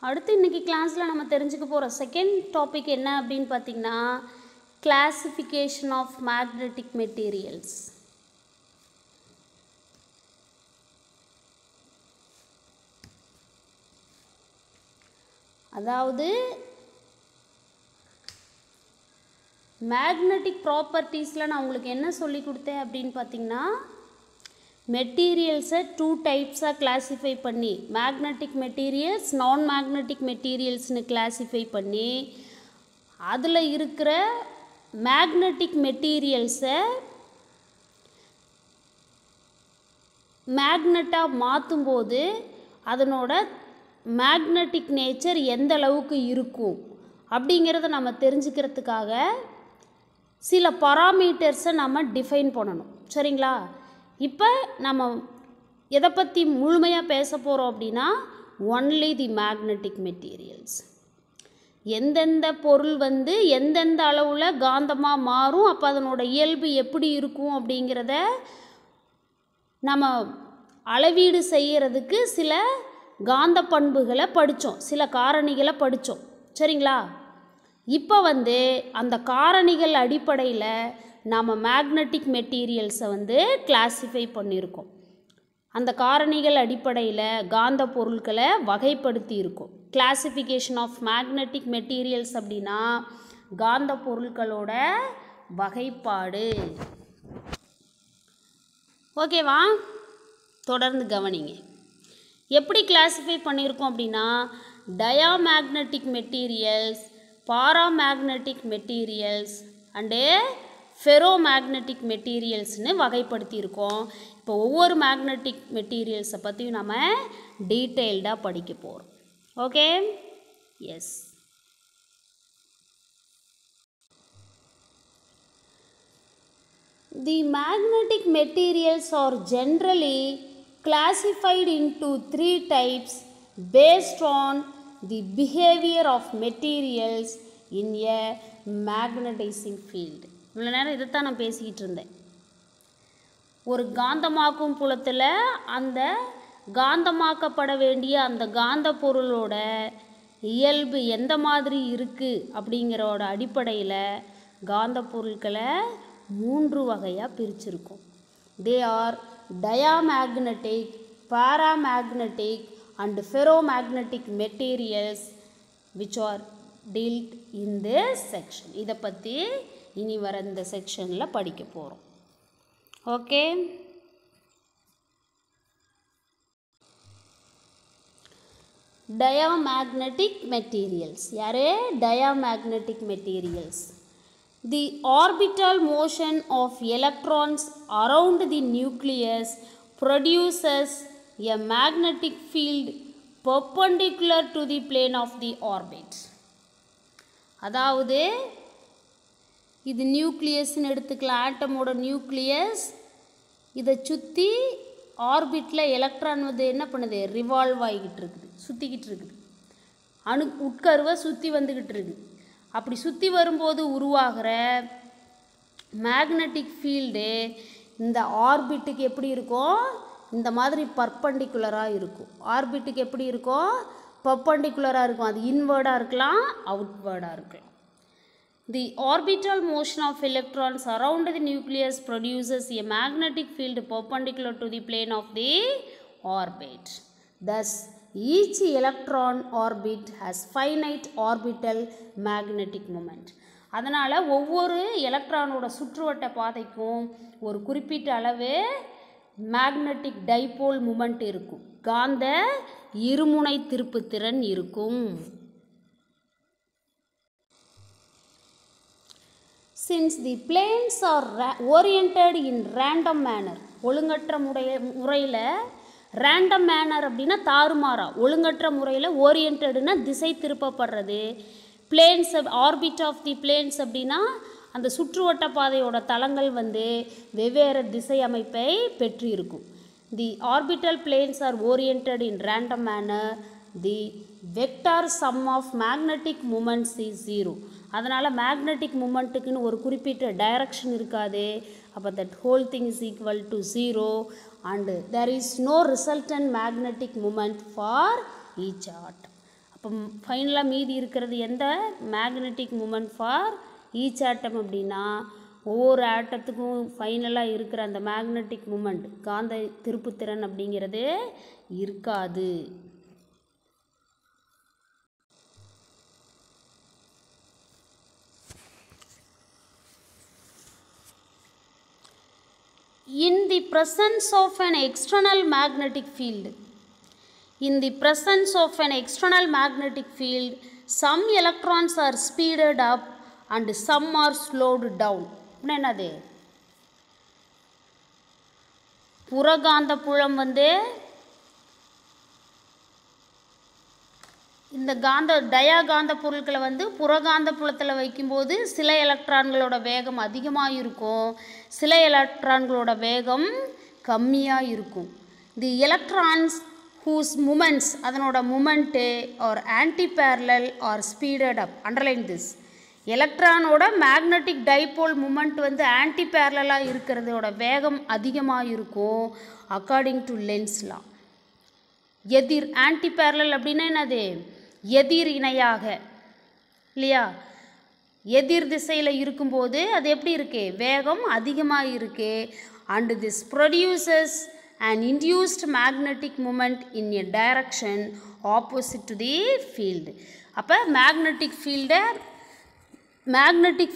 அடுத்து இன்றைக்கி கிளாஸில் நம்ம தெரிஞ்சுக்க போகிற செகண்ட் டாபிக் என்ன அப்படின்னு பார்த்திங்கன்னா கிளாசிஃபிகேஷன் ஆஃப் மேக்னெட்டிக் மெட்டீரியல்ஸ். அதாவது மேக்னெட்டிக் ப்ராப்பர்ட்டிஸில் நான் உங்களுக்கு என்ன சொல்லி கொடுத்தேன் அப்படின்னு பார்த்திங்கன்னா மெட்டீரியல்ஸை 2 டைப்ஸாக கிளாஸிஃபை பண்ணி மேக்னெட்டிக் மெட்டீரியல்ஸ் நான் மேக்னெட்டிக் மெட்டீரியல்ஸ்னு கிளாஸிஃபை பண்ணி அதில் இருக்கிற மேக்னெட்டிக் மெட்டீரியல்ஸை மேக்னெட்டாக மாற்றும்போது அதனோட மேக்னெட்டிக் நேச்சர் எந்த அளவுக்கு இருக்கும் அப்படிங்கிறத நம்ம தெரிஞ்சுக்கிறதுக்காக சில பராமீட்டர்ஸை நம்ம டிஃபைன் பண்ணணும். சரிங்களா? இப்போ நம்ம எதை பற்றி முழுமையாக பேச போகிறோம் அப்படின்னா ஒன்லி தி மேக்னெட்டிக் மெட்டீரியல்ஸ். எந்தெந்த பொருள் எந்தெந்த அளவில் காந்தமாக மாறும், அப்போ அதனோட இயல்பு எப்படி இருக்கும் அப்படிங்கிறத நம்ம அளவீடு செய்கிறதுக்கு சில காந்த பண்புகளை படித்தோம், சில காரணிகளை படித்தோம். சரிங்களா? இப்போ அந்த காரணிகள் அடிப்படையில் நாம் மேக்னெட்டிக் மெட்டீரியல்ஸை கிளாஸிஃபை பண்ணியிருக்கோம். அந்த காரணிகள் அடிப்படையில் காந்த பொருட்களை வகைப்படுத்தி இருக்கோம். கிளாஸிஃபிகேஷன் ஆஃப் மேக்னெட்டிக் மெட்டீரியல்ஸ் அப்படின்னா காந்த பொருட்களோட வகைப்பாடு. ஓகேவா? தொடர்ந்து கவனிங்க. எப்படி கிளாஸிஃபை பண்ணியிருக்கோம் அப்படின்னா diamagnetic materials, paramagnetic materials and ferromagnetic மெட்டீரியல்ஸ்னு வகைப்படுத்தி இருக்கோம். இப்போ ஒவ்வொரு மேக்னெட்டிக் மெட்டீரியல்ஸை பற்றியும் நம்ம டீட்டெயில்டாக படிக்க போகிறோம். Okay? Yes. The magnetic materials are generally classified into 3 types based on the behavior of materials in a magnetizing field. இவ்வளோ நேரம் இதைத்தான் நான் பேசிக்கிட்டு இருந்தேன். ஒரு காந்தமாக்கும் புலத்தில் அந்த காந்தமாக்கப்பட வேண்டிய அந்த காந்த பொருளோட இயல்பு எந்த மாதிரி இருக்குது அப்படிங்கிறோட அடிப்படையில் காந்த பொருட்களை 3 வகையாக பிரிச்சிருக்கோம். They are diamagnetic, paramagnetic and ferromagnetic materials which are dealt in this section. இதை பற்றி இனி வர இந்த செக்ஷனில் படிக்க போகிறோம். ஓகே? Diamagnetic materials. யாரு? Diamagnetic materials. The orbital motion of electrons around the nucleus produces a magnetic field perpendicular to the plane of the orbit. அதாவது இது நியூக்ளியஸ்ன்னு எடுத்துக்கலாம். ஆட்டமோட நியூக்ளியஸ். இதை சுற்றி ஆர்பிட்டில் எலக்ட்ரான் என்ன பண்ணுது? ரிவால்வ் ஆகிக்கிட்டு இருக்குது, சுற்றிக்கிட்டு இருக்குது. உட்கருவை சுற்றி வந்துக்கிட்டு இருக்குது. அப்படி சுற்றி வரும்போது உருவாகிற மேக்னெட்டிக் ஃபீல்டு இந்த ஆர்பிட்டுக்கு எப்படி இருக்கும்? இந்த மாதிரி பர்பண்டிகுலராக இருக்கும். ஆர்பிட்டுக்கு எப்படி இருக்கும்? பர்பண்டிகுலராக இருக்கும். அது இன்வேர்டாக இருக்கலாம், அவுட்வேர்டாக இருக்கலாம். The orbital motion of electrons around the nucleus produces a magnetic field perpendicular to the plane of the orbit. Thus, each electron orbit has finite orbital magnetic moment. அதனால் ஒவ்வொரு எலக்ட்ரானோட சுற்றுவட்ட பாதைக்கும் ஒரு குறிப்பிட்ட அளவு மேக்னெட்டிக் டைபோல் மூமெண்ட் இருக்கும், காந்த இருமுனை திருப்புத்திறன் இருக்கும். Since the planes are oriented in random manner, ஒழுங்கற்ற முறையில் ரேண்டம் மேனர் அப்படின்னா தாறுமாறா, ஒழுங்கற்ற முறையில் ஓரியன்டடுனா திசை திருப்பப்படுறது. Planes orbit of the planes அப்படின்னா அந்த சுற்றுவட்ட பாதையோட தளங்கள் வெவ்வேறு திசை அமைப்பை பெற்று இருக்கும். The orbital planes are oriented in random manner. The vector sum of magnetic moments is 0. அதனால் மேக்னெட்டிக் மூமெண்ட்டுக்குன்னு ஒரு குறிப்பிட்ட டைரக்ஷன் இருக்காது. அப்போ that whole thing is equal to 0 and there is no resultant magnetic moment for each atom. அப்போ ஃபைனலாக மீதி இருக்கிறது எந்த மேக்னெட்டிக் மூமெண்ட் ஃபார் ஈச் ஆட்டம் அப்படின்னா ஒவ்வொரு ஆட்டத்துக்கும் ஃபைனலாக இருக்கிற அந்த மேக்னெட்டிக் மூமெண்ட் காந்த திருப்புத்திறன் அப்படிங்கிறது இருக்காது. In the presence of an external magnetic field, some electrons are speeded up and some are slowed down. என்னது புறகாந்த புலம் வந்து இந்த டயாகாந்த பொருட்களை வந்து புறகாந்த புலத்தில் வைக்கும்போது சில எலக்ட்ரான்களோட வேகம் அதிகமாக இருக்கும், சில எலக்ட்ரான்களோட வேகம் கம்மியாக இருக்கும். தி எலக்ட்ரான்ஸ் ஹூஸ் மூமெண்ட்ஸ் அதனோட moment are anti parallel are speeded up. Underline this. எலக்ட்ரானோட மேக்னெட்டிக் டைபோல் மூமெண்ட் வந்து ஆன்டி பேரலாக இருக்கிறதோட வேகம் அதிகமாக இருக்கும் அக்கார்டிங் டு லென்ஸ் லா. எதிர் ஆன்டி பேரலல் அப்படின்னா என்னது எதிர் இணையாக இல்லையா, எதிர் திசையில் இருக்கும்போது அது எப்படி இருக்கு வேகம் அதிகமாக இருக்கு. And this produces and induced magnetic moment in a direction opposite to the field. அப்போ மேக்னெட்டிக்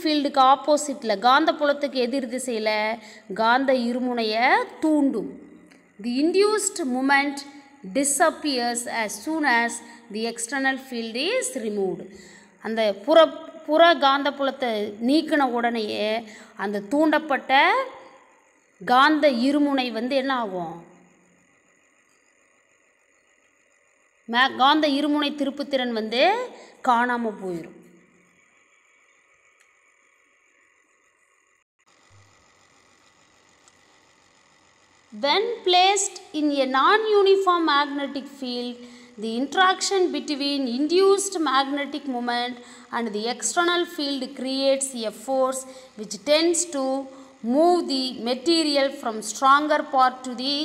ஃபீல்டுக்கு ஆப்போசிட்டில் காந்த புலத்துக்கு எதிர் திசையில் காந்த இருமுனையை தூண்டும். The induced moment disappears as soon as the external field is removed. அந்த புற காந்த புலத்தை நீக்கின உடனேயே அந்த தூண்டப்பட்ட காந்த இருமுனை வந்து என்ன ஆகும், காந்த இருமுனை திருப்புத்திறன் வந்து காணாமல் போயிடும். When placed in a non-uniform magnetic field, the interaction between induced magnetic moment and the external field creates a force which tends to move the material from stronger part to the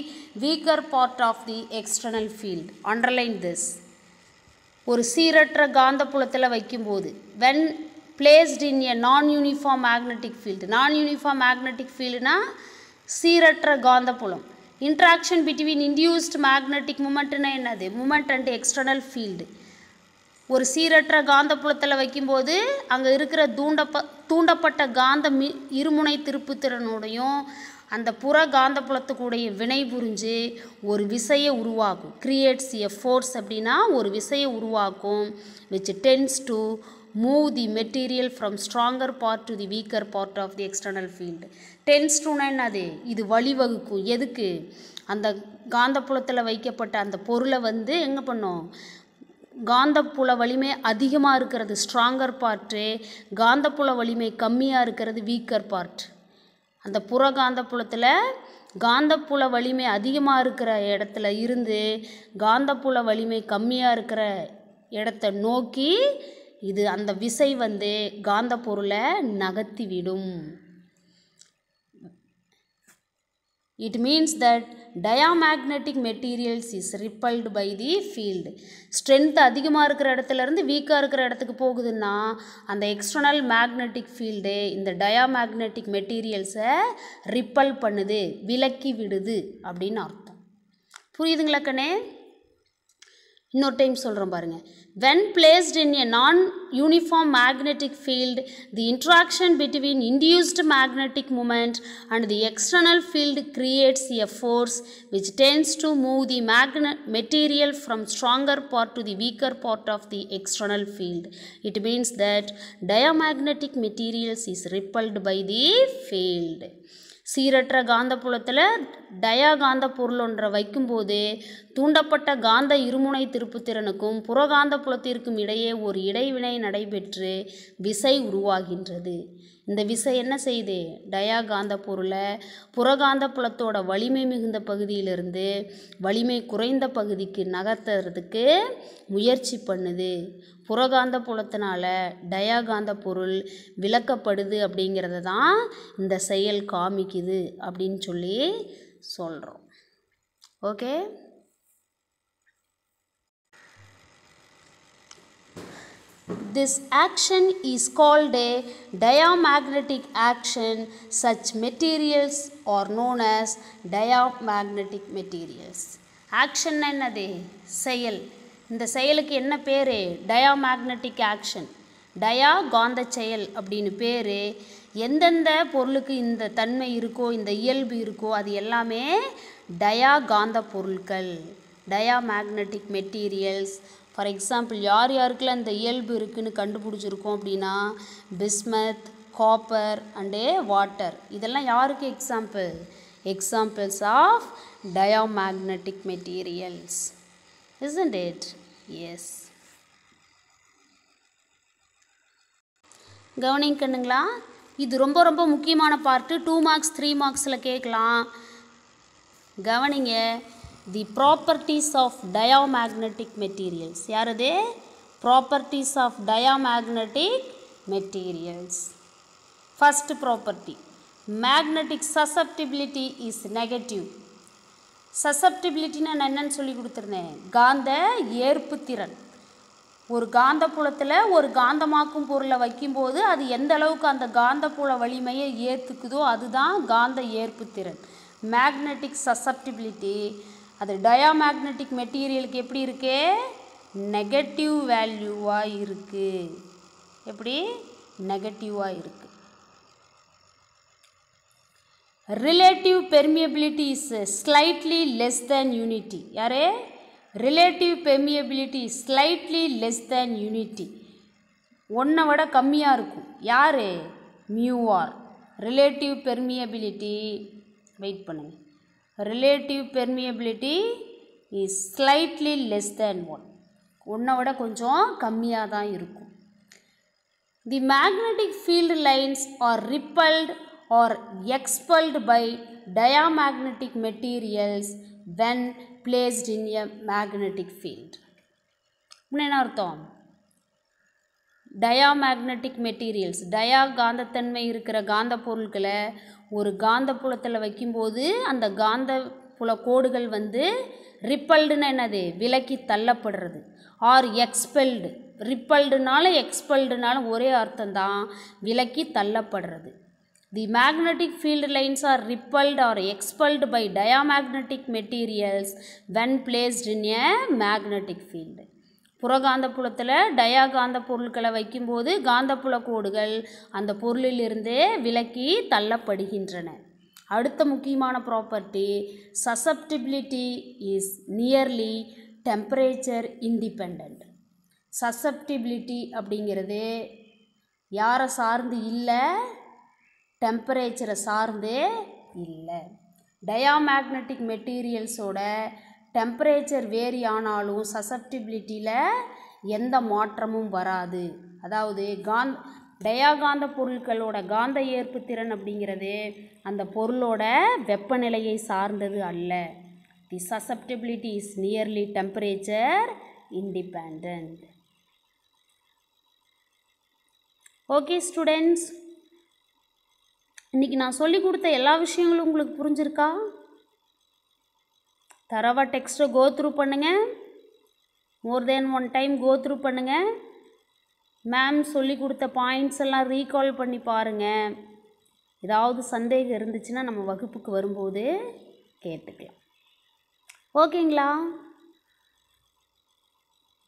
weaker part of the external field. Underline this. ஒரு சீரற்ற காந்த புலத்தில் வைக்கும்போது when placed in a non-uniform magnetic field, non-uniform magnetic fieldனா சீரற்ற காந்த புலம். Interaction between induced magnetic மூமெண்ட்னா என்னது moment and external field. ஒரு சீரற்ற காந்த புலத்தில் வைக்கும்போது அங்கே இருக்கிற தூண்டப்பட்ட காந்த இருமுனை திருப்புத்திறனோடையும் அந்த புற காந்த புலத்துக்குடைய வினை புரிஞ்சு ஒரு விசையை உருவாக்கும். கிரியேட்ஸ் எ ஃபோர்ஸ் அப்படின்னா ஒரு விசையை உருவாக்கும். Which tends to move the material from stronger part to the weaker part of the external field. Tends to என்னது இது வழிவகுக்கும். எதுக்கு அந்த காந்தப்புலத்தில் வைக்கப்பட்ட அந்த பொருளை வந்து எங்கே பண்ணும், காந்தப்புல வலிமை அதிகமாக இருக்கிறது ஸ்ட்ராங்கர் பார்ட்டு, காந்தப்புல வலிமை கம்மியாக இருக்கிறது வீக்கர் பார்ட். அந்த புற காந்தப்புலத்தில் காந்தப்புல வலிமை அதிகமாக இருக்கிற இடத்துல இருந்து காந்தப்புல வலிமை கம்மியாக இருக்கிற இடத்த நோக்கி இது அந்த விசை வந்து காந்த பொருளை நகர்த்திவிடும். It means that diamagnetic materials is repelled by the field. Strength அதிகமாக இருக்கிற இடத்துல இருந்து வீக்காக இருக்கிற இடத்துக்கு போகுதுன்னா அந்த எக்ஸ்டர்னல் மேக்னெட்டிக் ஃபீல்டு இந்த டயாமேக்னெட்டிக் மெட்டீரியல்ஸை ரிப்பல் பண்ணுது, விலக்கி விடுது அப்படின்னு அர்த்தம். புரியுதுங்களா கண்ணே? இன்னொரு டைம் சொல்கிறோம் பாருங்கள். When placed in a non-uniform magnetic field, the interaction between induced magnetic moment and the external field creates a force which tends to move the material from stronger part to the weaker part of the external field. It means that diamagnetic materials is repelled by the field. சீரற்ற காந்த புலத்தில் டயாகாந்த பொருள் ஒன்றை வைக்கும்போது தூண்டப்பட்ட காந்த இருமுனை திருப்புத்திறனுக்கும் புறகாந்த புலத்திற்கும் இடையே ஒரு இடைவினை நடைபெற்று விசை உருவாகின்றது. இந்த விசை என்ன செய்யுது, டயாகாந்த பொருளை புறகாந்த புலத்தோட வலிமை மிகுந்த பகுதியிலிருந்து வலிமை குறைந்த பகுதிக்கு நகர்த்துறதுக்கு முயற்சி பண்ணுது. புறகாந்த புலத்தினால டயாகாந்த பொருள் விலக்கப்படுது அப்படிங்கிறத தான் இந்த செயல் காமிக்குது அப்படின்னு சொல்லி சொல்கிறோம். Okay, This action is called a diamagnetic action. Such materials are known as diamagnetic materials. Action என்னது? செயல். இந்த செயலுக்கு என்ன பேர்? Diamagnetic action. டயா காந்த செயல் அப்படின்னு பேர். எந்தெந்த பொருளுக்கு இந்த தன்மை இருக்கோ, இந்த இயல்பு இருக்கோ, அது எல்லாமே டயா காந்த பொருட்கள், டயாமேக்னெட்டிக் மெட்டீரியல்ஸ். ஃபார் எக்ஸாம்பிள் யார் யாருக்கெல்லாம் இந்த இயல்பு இருக்குதுன்னு கண்டுபிடிச்சிருக்கோம் அப்படின்னா பிஸ்மத், காப்பர் அண்டு வாட்டர். இதெல்லாம் யாருக்கு example? Examples of diamagnetic materials. isn't it? yes. கவனிக்கணுங்களா? இது ரொம்ப ரொம்ப முக்கியமான பார்ட்டு. 2 மார்க்ஸ் 3 மார்க்ஸில் கேட்கலாம். கவனிங்க. The properties of diamagnetic materials. யாரது? Properties of diamagnetic materials. First property, magnetic susceptibility is negative. சசப்டிபிலிட்டின்னு நான் என்னன்னு சொல்லி கொடுத்துருந்தேன்? காந்த ஏற்பு திறன். ஒரு காந்தப்புலத்தில் ஒரு காந்தமாக்கும் பொருளை வைக்கும்போது அது எந்த அளவுக்கு அந்த காந்தப்புல வலிமையை ஏற்றுக்குதோ அதுதான் காந்த ஏற்பு திறன், மேக்னெட்டிக் சசப்டிபிலிட்டி. அது டயாமேக்னெட்டிக் மெட்டீரியலுக்கு எப்படி இருக்கு? நெகட்டிவ் வேல்யூவாக இருக்குது. எப்படி? நெகட்டிவாக இருக்குது. Relative permeability is slightly less than unity. யாரே? Relative permeability slightly less than unity. ஒன்றை விட கம்மியாக இருக்கும். யார்? மியூஆர். ரிலேட்டிவ் பெர்மியபிலிட்டி, வெயிட் பண்ணுங்கள், relative permeability is slightly less than 1. ஒன்றை விட கொஞ்சம் கம்மியாக தான் இருக்கும். The magnetic field lines are repelled or expelled by diamagnetic materials when placed in a magnetic field. என்ன அர்த்தம்? டயாமேக்னெட்டிக் மெட்டீரியல்ஸ், டயா காந்தத்தன்மை இருக்கிற காந்த பொருட்களை ஒரு காந்த புலத்தில் வைக்கும்போது அந்த காந்த புல கோடுகள் வந்து ரிப்பல்டுன்னு என்னது? விலக்கி தள்ளப்படுறது. R expelled. ரிப்பல்டுனால எக்ஸ்பெல்டுனாலும் ஒரே அர்த்தம்தான், விலக்கி தள்ளப்படுறது. The magnetic field lines are repelled or expelled by diamagnetic materials when placed in a magnetic field. புறகாந்த புலத்தில் டயாகாந்த பொருட்களை வைக்கும்போது காந்தப்புல கோடுகள் அந்த பொருளிலிருந்து விலக்கி தள்ளப்படுகின்றன. அடுத்த முக்கியமான property, susceptibility is nearly temperature independent. Susceptibility அப்படிங்கிறது யாரை சார்ந்து இல்லை? டெம்பரேச்சரை சார்ந்தே இல்லை. டயாமேக்னெட்டிக் மெட்டீரியல்ஸோட டெம்பரேச்சர் வேரி ஆனாலும் சசப்டிபிலிட்டியில் எந்த மாற்றமும் வராது. அதாவது டயாகாந்த பொருட்களோட காந்த ஏற்பு திறன் அப்படிங்கிறது அந்த பொருளோட வெப்பநிலையை சார்ந்தது அல்ல. The susceptibility is nearly temperature independent. Okay students, இன்றைக்கி நான் சொல்லி கொடுத்த எல்லா விஷயங்களும் உங்களுக்கு புரிஞ்சிருக்கா? தரவா டெக்ஸ்ட்டை கோ த்ரூ பண்ணுங்கள். மோர் தென் 1 டைம் கோ த்ரூ பண்ணுங்கள். மேம் சொல்லி கொடுத்த பாயிண்ட்ஸ் எல்லாம் ரீகால் பண்ணி பாருங்கள். ஏதாவது சந்தேகம் இருந்துச்சுன்னா நம்ம வகுப்புக்கு வரும்போது கேட்டுக்கலாம். ஓகேங்களா?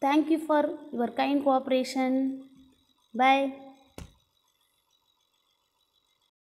Thank you for your kind cooperation. By.